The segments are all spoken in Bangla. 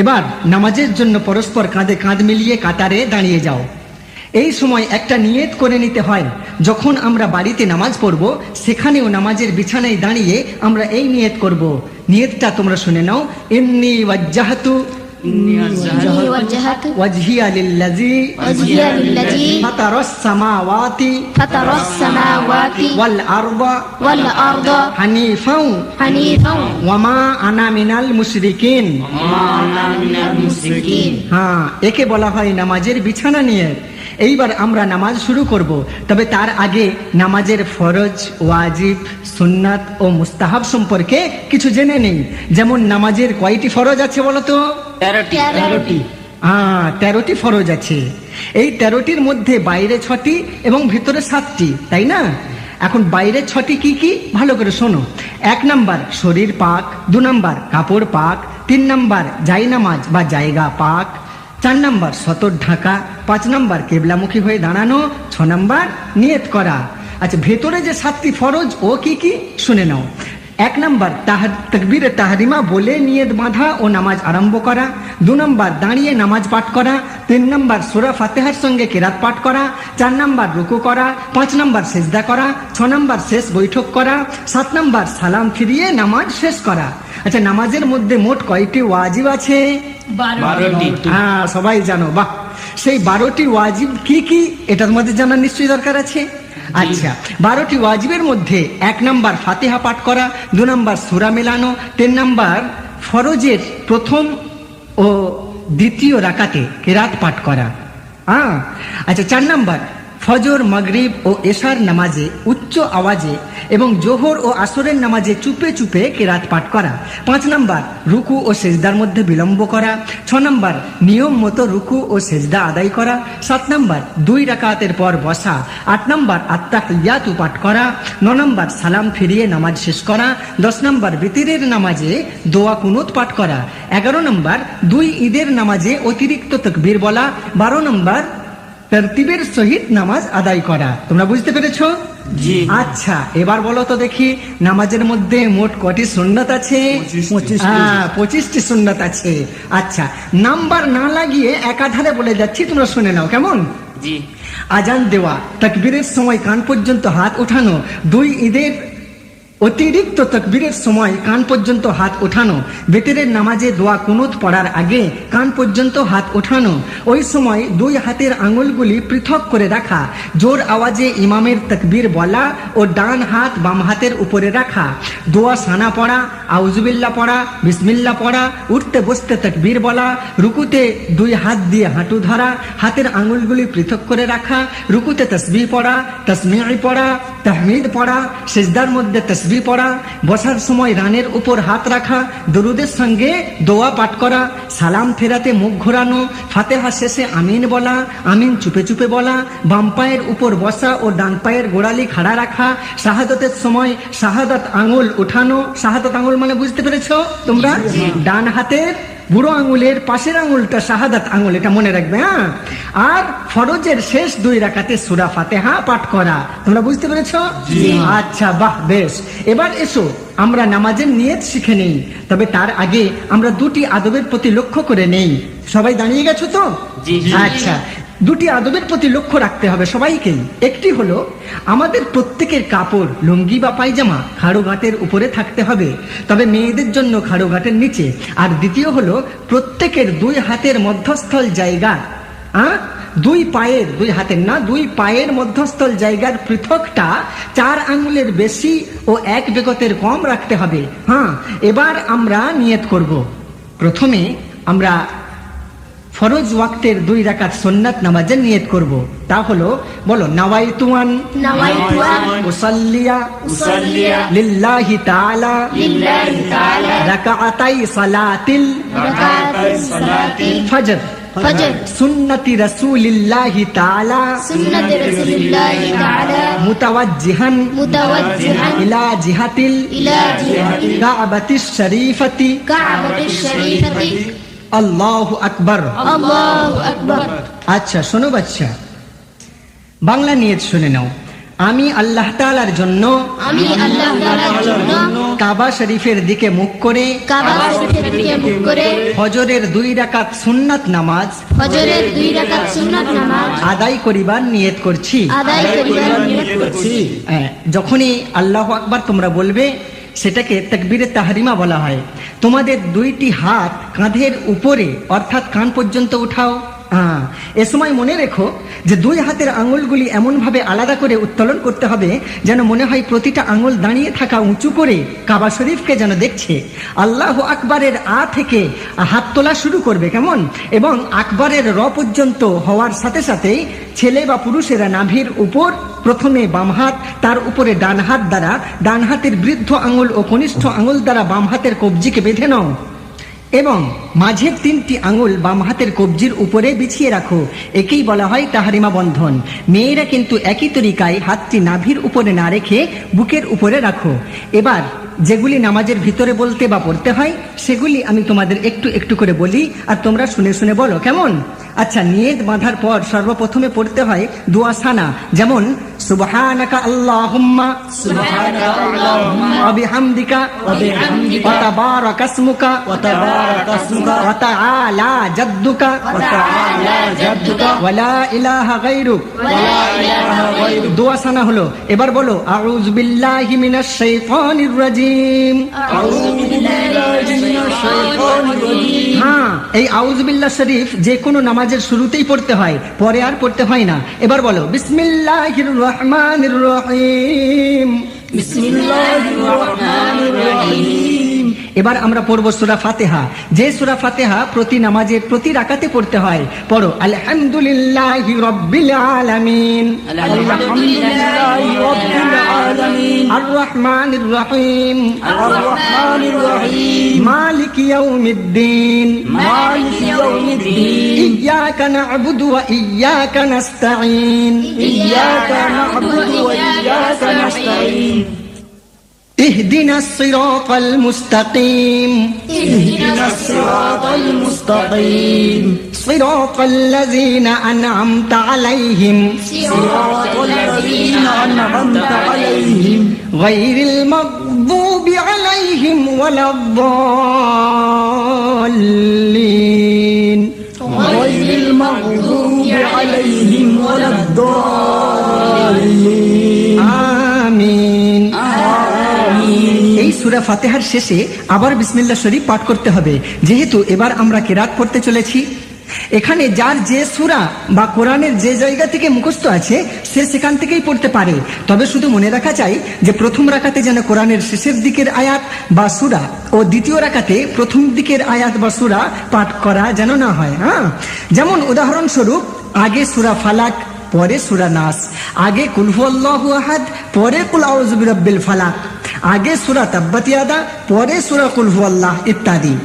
এবার নামাজের জন্য পরস্পর কাঁধে কাঁধ মিলিয়ে কাতারে দাঁড়িয়ে যাও। এই সময় একটা নিয়ত করে নিতে হয়, যখন আমরা বাড়িতে নামাজ পড়ব সেখানেও নামাজের বিছানায় দাঁড়িয়ে আমরা এই নিয়ত করব। নিয়তটা তোমরা শুনে নাও। ইন্নী ওয়াজ্জাহতু ওয়াজহিয়া লিল্লাযী ফাতারাস সামাওয়াতি ওয়াল আরদা হানিফাও ওয়া মা আনা মিনাল মুশরিকিন। হ্যাঁ, একে বলা হয় নামাজের বিছানা নিয়ত। এইবার আমরা নামাজ শুরু করব, তবে তার আগে নামাজের ফরজ, ওয়াজিব, সুন্নাত ও মুস্তাহাব সম্পর্কে কিছু জেনে নেই। যেমন নামাজের কয়টি ফরজ আছে বলো তো? 13টি ফরজ আছে। এই 13টির মধ্যে বাইরে 6টি এবং ভিতরে 7টি, তাই না? এখন বাইরে 6টি কি কি ভালো করে শোনো। 1 নাম্বার শরীর পাক, 2 নাম্বার কাপড় পাক, 3 নাম্বার জায়নামাজ বা জায়গা পাক, 4 নাম্বার সতর ঢাকা, 5 নাম্বার কেবলামুখী হয়ে দাঁড়ানো, 6 নাম্বার নিয়ত করা। আচ্ছা, ভেতরে যে 7টি ফরজ ও কি কি শুনে নাও। 1 নাম্বার তাকবীরে তাহরিমা বলে নিয়ত বাঁধা ও নামাজ আরম্ভ করা। 2 নাম্বার দাঁড়িয়ে নামাজ পাঠ করা। 3 নাম্বার সূরা ফাতিহার সঙ্গে কিরাত পাঠ করা। 4 নাম্বার রুকু করা। 5 নাম্বার সিজদা করা। 6 নাম্বার শেষ বৈঠক করা। 7 নাম্বার সালাম ফিরিয়ে নামাজ শেষ করা। আচ্ছা, নামাজের মধ্যে মোট কয়টি ওয়াজিব আছে? 12টি। হ্যাঁ, সবাই জানো। বাহ, সেই 12টি ওয়াজিব কি কি এটা তোমাদের জানার নিশ্চয়ই দরকার আছে। আচ্ছা, 12টি ওয়াজিবের মধ্যে 1 নাম্বার ফাতিহা পাঠ করা, 2 নাম্বার সূরা মেলানো, 3 নাম্বার ফরজের প্রথম ও দ্বিতীয় রাকাতে কিরাত পাঠ করা। আচ্ছা, 4 নাম্বার ফজর, মাগরিব ও এশার নামাজে উচ্চ আওয়াজে এবং জোহর ও আসরের নামাজে চুপে চুপে কিরাত পাঠ করা। 5 নাম্বার রুকু ও সেজদার মধ্যে বিলম্ব করা। 6 নাম্বার নিয়ম মতো রুকু ও সেজদা আদায় করা। 7 নাম্বার 2 রাকাতের পর বসা। 8 নাম্বার আত্তাহিয়াতু পাঠ করা। 9 নাম্বার সালাম ফিরিয়ে নামাজ শেষ করা। 10 নাম্বার বিতিরের নামাজে দোয়া কুনুত পাঠ করা। 11 নাম্বার 2 ঈদের নামাজে অতিরিক্ত তাকবীর বলা। 12 নাম্বার তরতিবের সহিত নামাজ আদায় করা। তোমরা বুঝতে পেরেছো? জি। আচ্ছা, এবার বলো তো দেখি নামাজের মধ্যে মোট কটি সুন্নাত আছে? 25টি সুন্নাত আছে। আচ্ছা, নাম্বার না লাগিয়ে একাধারে বলে যাচ্ছি, তোমরা শুনে নাও কেমন? জি। আজান দেওয়া, তাকবীরের সময় কান পর্যন্ত হাত ওঠানো, 2 ঈদের অতিরিক্ত তাকবীরের সময় কান পর্যন্ত হাত ওঠানো, বিতরের নামাজে দোয়া কুনুত পড়ার আগে কান পর্যন্ত হাত ওঠানো, ওই সময় 2 হাতের আঙুলগুলি পৃথক করে রাখা, জোর আওয়াজে ইমামের তাকবীর বলা ও ডান হাত বাম হাতের উপরে রাখা, দোয়া সানা পড়া, আউযুবিল্লাহ পড়া, বিসমিল্লাহ পড়া, উঠতে বসতে তাকবীর বলা, রুকুতে 2 হাত দিয়ে হাঁটু ধরা, হাতের আঙুলগুলি পৃথক করে রাখা, রুকুতে তাসবিহ পড়া, তাসমিহ পড়া, তাহমিদ পড়া, সিজদার মধ্যে তাসবিহ পড়া, বসার সময় রানের উপর হাত রাখা, দরুদের সঙ্গে দোয়া পাঠ করা, সালাম ফেরাতে মুখ ঘোরানো, ফাতিহা শেষে আমিন বলা, আমিন চুপে চুপে বলা, বাম পায়ের উপর বসা ও ডান পায়ের গোড়ালি খাড়া রাখা, শাহাদাতের সময় শাহাদাত আঙুল উঠানো। শাহাদাত আঙুল মানে বুঝতে পেরেছো তোমরা? ডান হাতের বুড়ো আঙুলের পাশের আঙুলটা শাহাদাত আঙুল, এটা মনে রাখবে। হ্যাঁ, আর ফরজের শেষ 2 রাকাতে সূরা ফাতিহা পাঠ করা। তোমরা বুঝতে পেরেছো? আচ্ছা, বাহ, বেশ। এবার এসো আমরা নামাজের নিয়ত শিখে নেই, তবে তার আগে আমরা 2টি আদবের প্রতি লক্ষ্য করে নেই। সবাই দাঁড়িয়ে গেছো তো? আচ্ছা, 2টি আদবের প্রতি লক্ষ্য রাখতে হবে সবাইকেই। একটি হলো আমাদের প্রত্যেকের কাপড়, লুঙ্গি বা পায়জামা খাড়ো ঘাটের উপরে থাকতে হবে, তবে মেয়েদের জন্য খাড়ো ঘাটের নিচে। আর দ্বিতীয় হলো প্রত্যেকের 2 হাতের মধ্যস্থল জায়গা, 2 পায়ের, 2 হাতের না, 2 পায়ের মধ্যস্থল জায়গার পৃথকটা 4 আঙ্গুলের বেশি ও 1 বেগতের কম রাখতে হবে। হ্যাঁ, এবার আমরা নিয়ত করব। প্রথমে আমরা ফরজ ওয়াক্তের 2 রাকাত সুন্নাত নামাজের নিয়ত করব। তা হলো, বলো, নাওয়াইতুয়ান উসাল্লিয়া লিল্লাহি তাআলা রাকাআতাই সালাতিল ফজর সুন্নতি রাসূলিল্লাহি তাআলা মুতাওয়াজ্জিহান ইলা জিহাতিল কাবাতিশ শরীফাতি। আল্লাহু আকবার। আচ্ছা, শোনো বাচ্চা, বাংলা নিয়ত শুনে নাও। আমি আল্লাহ তাআলার জন্য কাবা শরীফের দিকে মুখ করে ফজরের 2 রাকাত সুন্নাত নামাজ আদায় করিবার নিয়ত করছি। যখনই আল্লাহু আকবার তোমরা বলবে সেটাকে তাকবীরে তাহরিমা বলা হয়। তোমাদের 2টি হাত কাঁধের উপরে অর্থাৎ কান পর্যন্ত উঠাও। এ সময় মনে রেখো যে 2 হাতের আঙুলগুলি এমন ভাবে আলাদা করে উত্তোলন করতে হবে যেন মনে হয় প্রতিটা আঙুল দাঁড়িয়ে থাকা উঁচু করে কাবা শরীফকে যেন দেখছে। আল্লাহু আকবারের থেকে হাত তোলা শুরু করবে কেমন, এবং আকবরের পর্যন্ত হওয়ার সাথে সাথেই ছেলে বা পুরুষেরা নাভির উপর প্রথমে বাম হাত, তার উপরে ডান হাত দ্বারা ডান হাতের বৃদ্ধ আঙুল ও কনিষ্ঠ আঙুল দ্বারা বাম হাতের কবজিকে বেঁধে নাও এবং মাঝের 3টি আঙুল বাম হাতের কবজির উপরে বিছিয়ে রাখো। একেই বলা হয় তাহরিমা বন্ধন। মেয়েরা কিন্তু একই তরিকায় হাতটি নাভির উপরে না রেখে বুকের উপরে রাখো। এবার যেগুলি নামাজের ভিতরে বলতে বা পড়তে হয় সেগুলি আমি তোমাদের একটু একটু করে বলি আর তোমরা শুনে শুনে বলো কেমন। আচ্ছা, নিয়ত বাঁধার পর সর্বপ্রথমে পড়তে হয় দোয়া সানা, যেমন সুবহানাকা আল্লাহুম্মা ওয়া বিহামদিকা ওয়া তাবারাকা ইসমুকা ওয়া তাআলা জাদ্দুকা ওয়া লা ইলাহা গায়রুক। দোয়া সানা হলো। এবার বলো আউযু বিল্লাহি মিনাশ শাইতানির রাজিম। হ্যাঁ, এই আউযু বিল্লাহ শরীফ যে কোনো নামাজের শুরুতেই পড়তে হয়, পরে আর পড়তে হয় না। এবার বলো বিসমিল্লাহির রহমানির রহিম। এবার আমরা পড়ব সূরা ফাতিহা। যে সূরা ফাতিহা প্রতি নামাজের প্রতি রাকাতে পড়তে হয়। পড়ো আলহামদুলিল্লাহি রাব্বিল আলামিন আর রহমানির রহিম মালিকি ইয়াউমিদ্দিন ইয়্যাকা না'বুদু ওয়া ইয়্যাকা নাস্তাঈন اهدنا الصراط المستقيم صراط الذين أنعمت عليهم غير المغضوب عليهم ولا الضالين آمين। এই সূরা ফাতিহার শেষে আবার বিসমিল্লাহ শরীফ পাঠ করতে হবে। যেহেতু এবার আমরা কিরাত পড়তে চলেছি, এখানে যার যে সূরা বা কোরআনের যে জায়গা থেকে মুখস্থ আছে সে সেখান থেকেই পড়তে পারে। তবে শুধু মনে রাখা চাই যে প্রথম রাকাতে যেন কোরআনের শেষের দিকের আয়াত বা সূরা ও দ্বিতীয় রাকাতে প্রথম দিকের আয়াত বা সূরা পাঠ করা যেন না হয়। যেমন উদাহরণস্বরূপ আগে সূরা ফালাক, পরে সূরা নাস, আগে কুল হুয়াল্লাহু আহাদ, পরে কুল আউযু বিরাব্বিল ফালাক, আগে সূরা তাব্বাত ইয়াদা, পরে সূরা কুল হুয়াল্লাহ ইত্যাদি।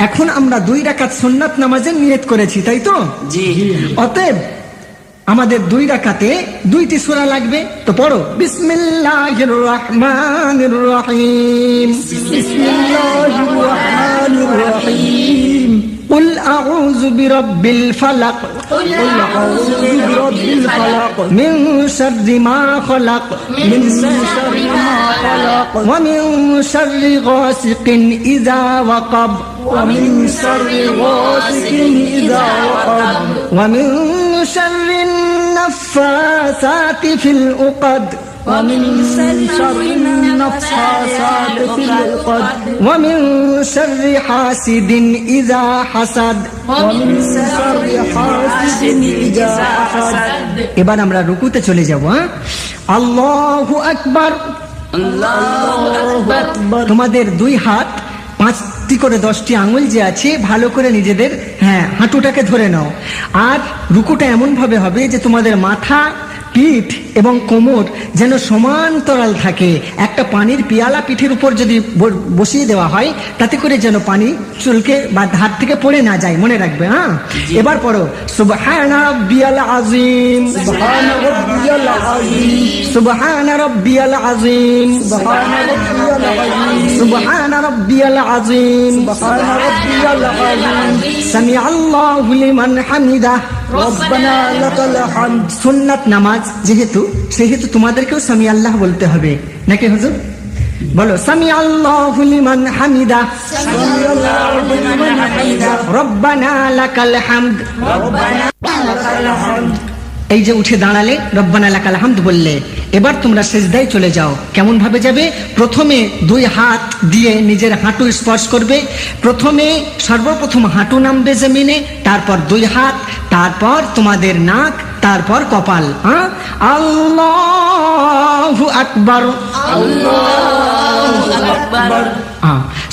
এখন আমরা 2 রাকাত সুন্নাত নামাজের নিয়ত করেছি, তাই তো? জি। অতএব আমাদের 2 রাকাতে 2টি সূরা লাগবে। তো পড়ো বিসমিল্লাহির রহমানির রহিম। قل أعوذ برب الفلق من شر ما خلق ومن شر غاسق إذا وقب ومن شر النفاثات في العقد ومن شر حاسد إذا حسد এবার আমরা রুকুতে চলে যাব। আল্লাহু আকবার। তোমাদের 2 হাত 5টি করে 10টি আঙুল যে আছে ভালো করে নিজেদের হাঁটুটাকে ধরে নাও। আর রুকুটা এমন ভাবে হবে যে তোমাদের মাথা, পিঠ এবং কোমর যেন সমান্তরাল থাকে। একটা পানির পিয়ালা পিঠের উপর যদি বসিয়ে দেওয়া হয় তাতে করে যেন পানি চুলকে বা হাত থেকে পড়ে না যায়, মনে রাখবে। এবার পড়ো সুবহানা রাব্বিয়াল আযীম সুবহানা রাব্বিয়াল আযীম সুবহানা রাব্বিয়াল আযীম সামিআল্লাহু লিমান হামিদাহ রব্বানা লাকাল হামদ। সুন্নাত নামাজ সেহেতু তোমাদেরকেও সামি আল্লাহ বলতে হবে নাকি হুজুর? বলো সামি আল্লাহু লিমান হামিদা, সামিআল্লাহু লিমান হামিদা, রব্বানা লাকাল হামদ। রব্বানা লাকাল হামদ। এই যে উঠে দাঁড়ালে রব্বানা লাকাল হামদ বললে, এবার তোমরা সিজদায় চলে যাও। কেমন ভাবে যাবে? প্রথমে দুই হাত দিয়ে নিজের হাঁটু স্পর্শ করবে। সর্বপ্রথম হাঁটু নামবে জমিনে, তারপর দুই হাত, তারপর তোমাদের নাক, তারপর কপাল। আল্লাহু আকবার, আল্লাহু আকবার।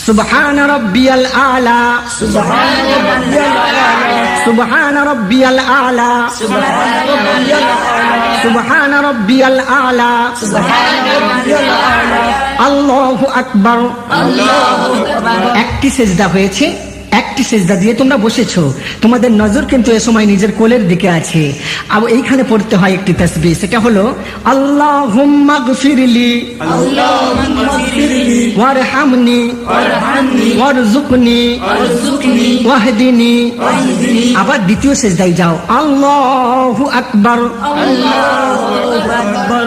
সুবহান রাব্বিয়াল আলা, সুবহান রাব্বিয়াল আলা, সুবহান রাব্বিয়াল আলা, সুবহান রাব্বিয়াল আলা, সুবহান রাব্বিয়াল আলা। আল্লাহু আকবার। আল্লাহু আকবার। একটি সেজদা হয়েছে, একটি সেজদা দিয়ে তোমরা বসেছো। তোমাদের নজর কিন্তু এ সময় নিজের কোলের দিকে আছে। আর এইখানে পড়তে হয় একটি তাসবিহ, সেটা হলো আল্লাহুম্মা গফিরলি, আল্লাহুম্মা গফিরলি, ওয়ারহামনি, ওয়ারহামনি, ওয়ারযুকনি, ওয়ারযুকনি, ওয়াহদিনি। ওয়াহদিনি। আবার দ্বিতীয় সেজদায় যাও, আল্লাহু আকবার। আল্লাহু আকবার।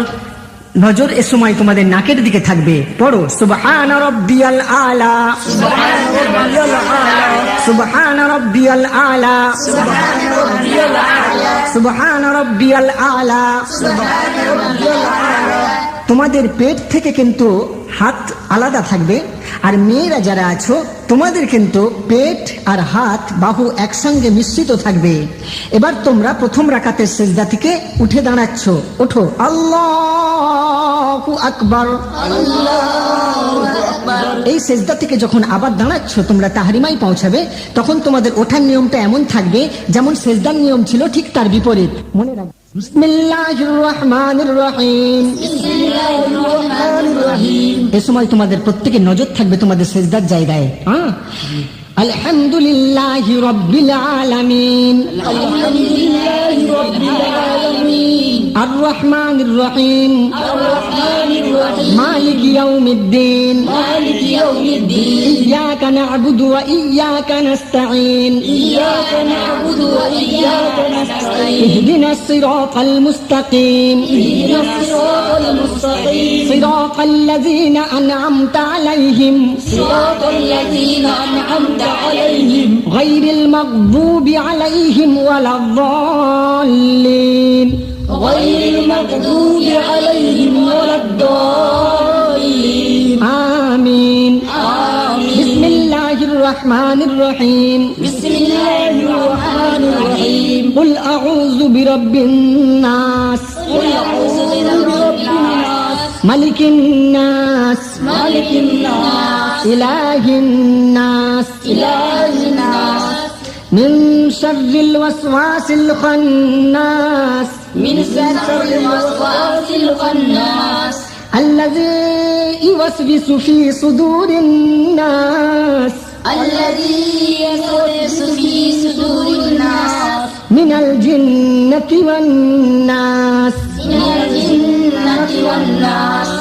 নজর এ সময় তোমাদের নাকের দিকে থাকবে। পড়ো সুবহান রাব্বিয়াল আলা, সুবহান রাব্বিয়াল আলা, সুবহান রাব্বিয়াল আলা, সুবহান রাব্বিয়াল আলা, সুবহান রাব্বিয়াল আলা। সুবহান রাব্বিয়াল আলা। তোমাদের পেট থেকে কিন্তু হাত আলাদা থাকবে, আর মেয়েরা যারা আছো তোমাদের কিন্তু পেট আর হাত বাহু একসঙ্গে মিশ্রিত থাকবে। এবার তোমরা প্রথম রাকাতের সেজদা থেকে উঠে দাঁড়াচ্ছ। ওঠো, আল্লাহু আকবার। এই সেজদা থেকে যখন আবার দাঁড়াচ্ছ, তোমরা তাহরিমায় পৌঁছাবে, তখন তোমাদের ওঠার নিয়মটা এমন থাকবে যেমন সেজদার নিয়ম ছিল ঠিক তার বিপরীত। মনে রাখবে। বিসমিল্লাহির রহমানির রহিম। বিসমিল্লাহির রহমানির রহিম। এ সময় তোমাদের প্রত্যেকের নজর থাকবে তোমাদের সেজদার জায়গায়। আলহামদুলিল্লাহি রাব্বিল আলামিন, আলহামদুলিল্লাহি রাব্বিল আলামিন, আর রহমানির রহিম, আর রহমানির রহিম, মালিক ইয়াউমিদ্দিন, মালিক ইয়াউমিদ্দিন। ইয়াকা না'বুদু ওয়া ইয়াকা নাস্তাঈন, ইyyaka na'budu wa iyyaka nasta'in, ইহদিনাস সিরাতাল মুস্তাকিম, ihdinas siratal mustaqim, সিরাতাল লাযীনা আন'আমতা আলাইহিম, siratal ladzina an'amta alaihim, গায়রিল মাগদুবি আলাইহিম ওয়ালাদ-দাল্লিন। ghayril maghdubi alaihim waladdallin. আমিন। Amin. বিসমিল্লাহির রহমানির রহিম। Bismillahir rahmanir rahim. কুল আউযু বিরাব্বিন নাস, Qul a'udhu bi rabbin nas, মালিকিন নাস, malikin nas, ইলাহিন নাস, ilahin nas, মিন শাররিল ওয়াসওয়াসিল খান্নাস, min sharril waswasil khannas, الذي يوسوس في صدور الناس alladhi yuwaswisu fi sudurin nas, من الجنة والناس। minal jinnati wan nas.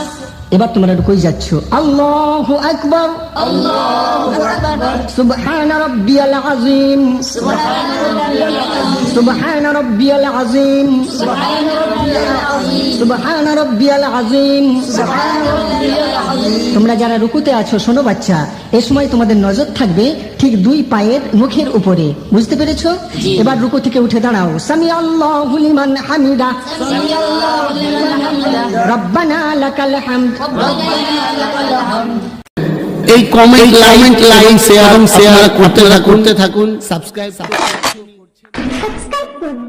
এবার তোমরা কই যাচ্ছ? আল্লাহু আকবার, Allahu akbar. সুবহান রাব্বিয়াল আযীম, Subhana rabbiyal azim, সুবহান রাব্বিয়াল আযীম, subhana rabbiyal azim, সুবহান রাব্বিয়াল আযীম। subhana rabbiyal azim. তোমরা যারা রুকুতে আছো শোনো বাচ্চা, এ সময় তোমাদের নজর থাকবে ঠিক দুই পায়ের মুখের উপরে। বুঝতে পেরেছো? এবার রুকু থেকে উঠে দাঁড়াও। সামি আল্লাহু লিমান হামিদা, Sami'allahu liman hamidah, রব্বানা লাকাল হামদ। rabbana lakal hamd. এই কমেন্ট লাইক শেয়ার করতে থাকুন সাবস্ক্রাইব সাবস্ক্রাইব করুন